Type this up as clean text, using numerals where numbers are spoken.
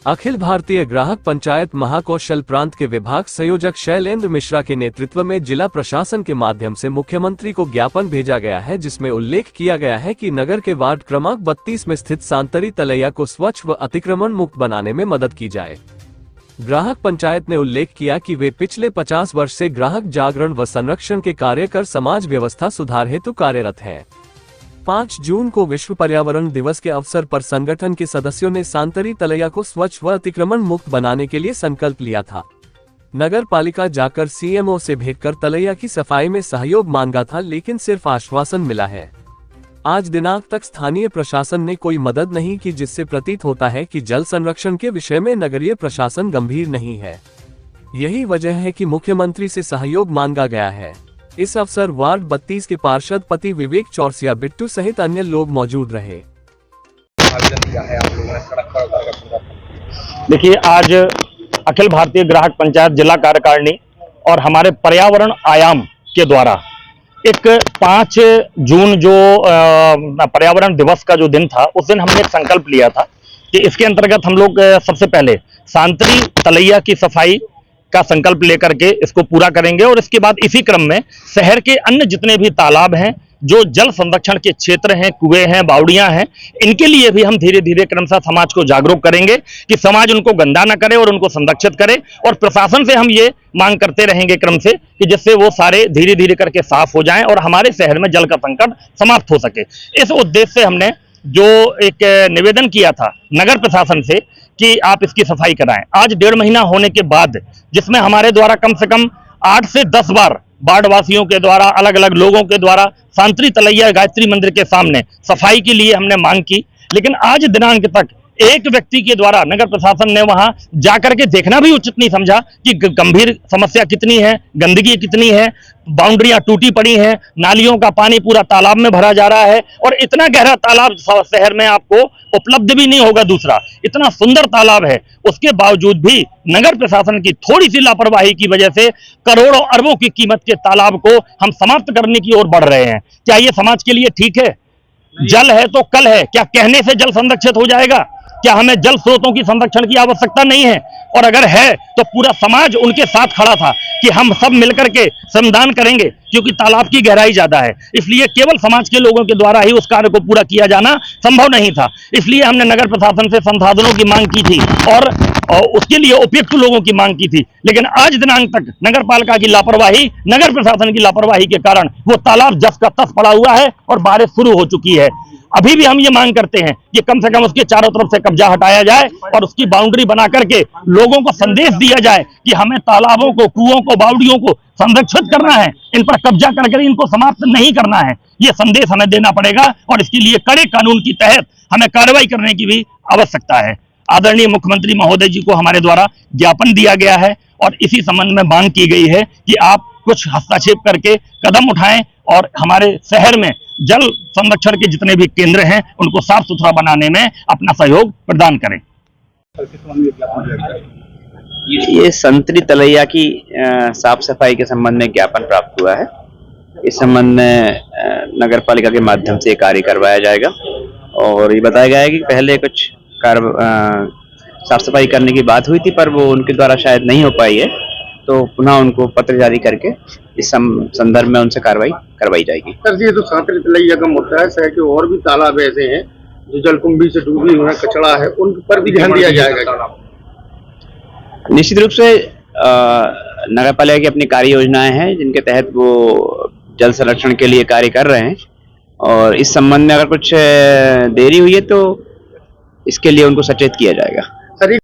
अखिल भारतीय ग्राहक पंचायत महाकौशल प्रांत के विभाग संयोजक शैलेंद्र मिश्रा के नेतृत्व में जिला प्रशासन के माध्यम से मुख्यमंत्री को ज्ञापन भेजा गया है, जिसमें उल्लेख किया गया है कि नगर के वार्ड क्रमांक 32 में स्थित सांतरी तलैया को स्वच्छ व अतिक्रमण मुक्त बनाने में मदद की जाए। ग्राहक पंचायत ने उल्लेख किया कि वे पिछले 50 वर्ष से ग्राहक जागरण व संरक्षण के कार्य कर समाज व्यवस्था सुधार हेतु कार्यरत है। 5 जून को विश्व पर्यावरण दिवस के अवसर पर संगठन के सदस्यों ने सांतरी तलैया को स्वच्छ व अतिक्रमण मुक्त बनाने के लिए संकल्प लिया था। नगर पालिका जाकर सीएमओ से भेंट कर तलैया की सफाई में सहयोग मांगा था, लेकिन सिर्फ आश्वासन मिला है। आज दिनांक तक स्थानीय प्रशासन ने कोई मदद नहीं की, जिससे प्रतीत होता है कि जल संरक्षण के विषय में नगरीय प्रशासन गंभीर नहीं है। यही वजह है कि मुख्यमंत्री से सहयोग मांगा गया है। इस अवसर वार्ड 32 के पार्षद पति विवेक चौरसिया बिट्टू सहित अन्य लोग मौजूद रहे। देखिए, आज अखिल भारतीय ग्राहक पंचायत जिला कार्यकारिणी और हमारे पर्यावरण आयाम के द्वारा एक 5 जून जो पर्यावरण दिवस का जो दिन था, उस दिन हमने एक संकल्प लिया था कि इसके अंतर्गत हम लोग सबसे पहले सांतरी तलैया की सफाई का संकल्प लेकर के इसको पूरा करेंगे और इसके बाद इसी क्रम में शहर के अन्य जितने भी तालाब हैं, जो जल संरक्षण के क्षेत्र हैं, कुएं हैं, बावड़ियां हैं, इनके लिए भी हम धीरे धीरे क्रमशः समाज को जागरूक करेंगे कि समाज उनको गंदा न करे और उनको संरक्षित करे। और प्रशासन से हम ये मांग करते रहेंगे क्रम से कि जिससे वो सारे धीरे धीरे करके साफ हो जाएं और हमारे शहर में जल का संकट समाप्त हो सके। इस उद्देश्य से हमने जो एक निवेदन किया था नगर प्रशासन से कि आप इसकी सफाई कराएं, आज 1.5 महीना होने के बाद, जिसमें हमारे द्वारा कम से कम 8 से 10 बार वार्ड वासियों के द्वारा, अलग अलग लोगों के द्वारा सांतरी तलैया गायत्री मंदिर के सामने सफाई के लिए हमने मांग की, लेकिन आज दिनांक तक एक व्यक्ति के द्वारा नगर प्रशासन ने वहां जाकर के देखना भी उचित नहीं समझा कि गंभीर समस्या कितनी है, गंदगी कितनी है, बाउंड्रियां टूटी पड़ी हैं, नालियों का पानी पूरा तालाब में भरा जा रहा है और इतना गहरा तालाब शहर में आपको उपलब्ध भी नहीं होगा। दूसरा, इतना सुंदर तालाब है, उसके बावजूद भी नगर प्रशासन की थोड़ी सी लापरवाही की वजह से करोड़ों अरबों की कीमत के तालाब को हम समाप्त करने की ओर बढ़ रहे हैं। क्या ये समाज के लिए ठीक है? जल है तो कल है। क्या कहने से जल संरक्षित हो जाएगा? क्या हमें जल स्रोतों की संरक्षण की आवश्यकता नहीं है? और अगर है तो पूरा समाज उनके साथ खड़ा था कि हम सब मिलकर के श्रमदान करेंगे, क्योंकि तालाब की गहराई ज्यादा है, इसलिए केवल समाज के लोगों के द्वारा ही उस कार्य को पूरा किया जाना संभव नहीं था। इसलिए हमने नगर प्रशासन से संसाधनों की मांग की थी और उसके लिए उपयुक्त लोगों की मांग की थी, लेकिन आज दिनांक तक नगर पालिका की लापरवाही, नगर प्रशासन की लापरवाही के कारण वो तालाब जस का तस पड़ा हुआ है और बारिश शुरू हो चुकी है। अभी भी हम ये मांग करते हैं कि कम से कम उसके चारों तरफ से कब्जा हटाया जाए और उसकी बाउंड्री बना करके लोगों को संदेश दिया जाए कि हमें तालाबों को, कुओं को, बावड़ियों को संरक्षित करना है, इन पर कब्जा करके इनको समाप्त नहीं करना है। ये संदेश हमें देना पड़ेगा और इसके लिए कड़े कानून के तहत हमें कार्रवाई करने की भी आवश्यकता है। आदरणीय मुख्यमंत्री महोदय जी को हमारे द्वारा ज्ञापन दिया गया है और इसी संबंध में मांग की गई है कि आप कुछ हस्तक्षेप करके कदम उठाएं और हमारे शहर में जल संरक्षण के जितने भी केंद्र हैं उनको साफ सुथरा बनाने में अपना सहयोग प्रदान करें। ये संतरी तलैया की साफ सफाई के संबंध में ज्ञापन प्राप्त हुआ है। इस संबंध में नगर पालिका के माध्यम से कार्य करवाया जाएगा और ये बताया गया है कि पहले कुछ साफ सफाई करने की बात हुई थी, पर वो उनके द्वारा शायद नहीं हो पाई है, तो पुनः उनको पत्र जारी करके इस संदर्भ में उनसे कार्रवाई करवाई जाएगी। सर जी, ये तो सांतरी तलैया का मुद्दा है। शहर के और भी तालाब ऐसे हैं जो जलकुंभी से डूबी हुए कचरा है, उन पर भी ध्यान दिया जाएगा। निश्चित रूप से नगर पालिका की अपनी कार्य योजनाएं हैं जिनके तहत वो जल संरक्षण के लिए कार्य कर रहे हैं और इस संबंध में अगर कुछ देरी हुई है तो इसके लिए उनको सचेत किया जाएगा।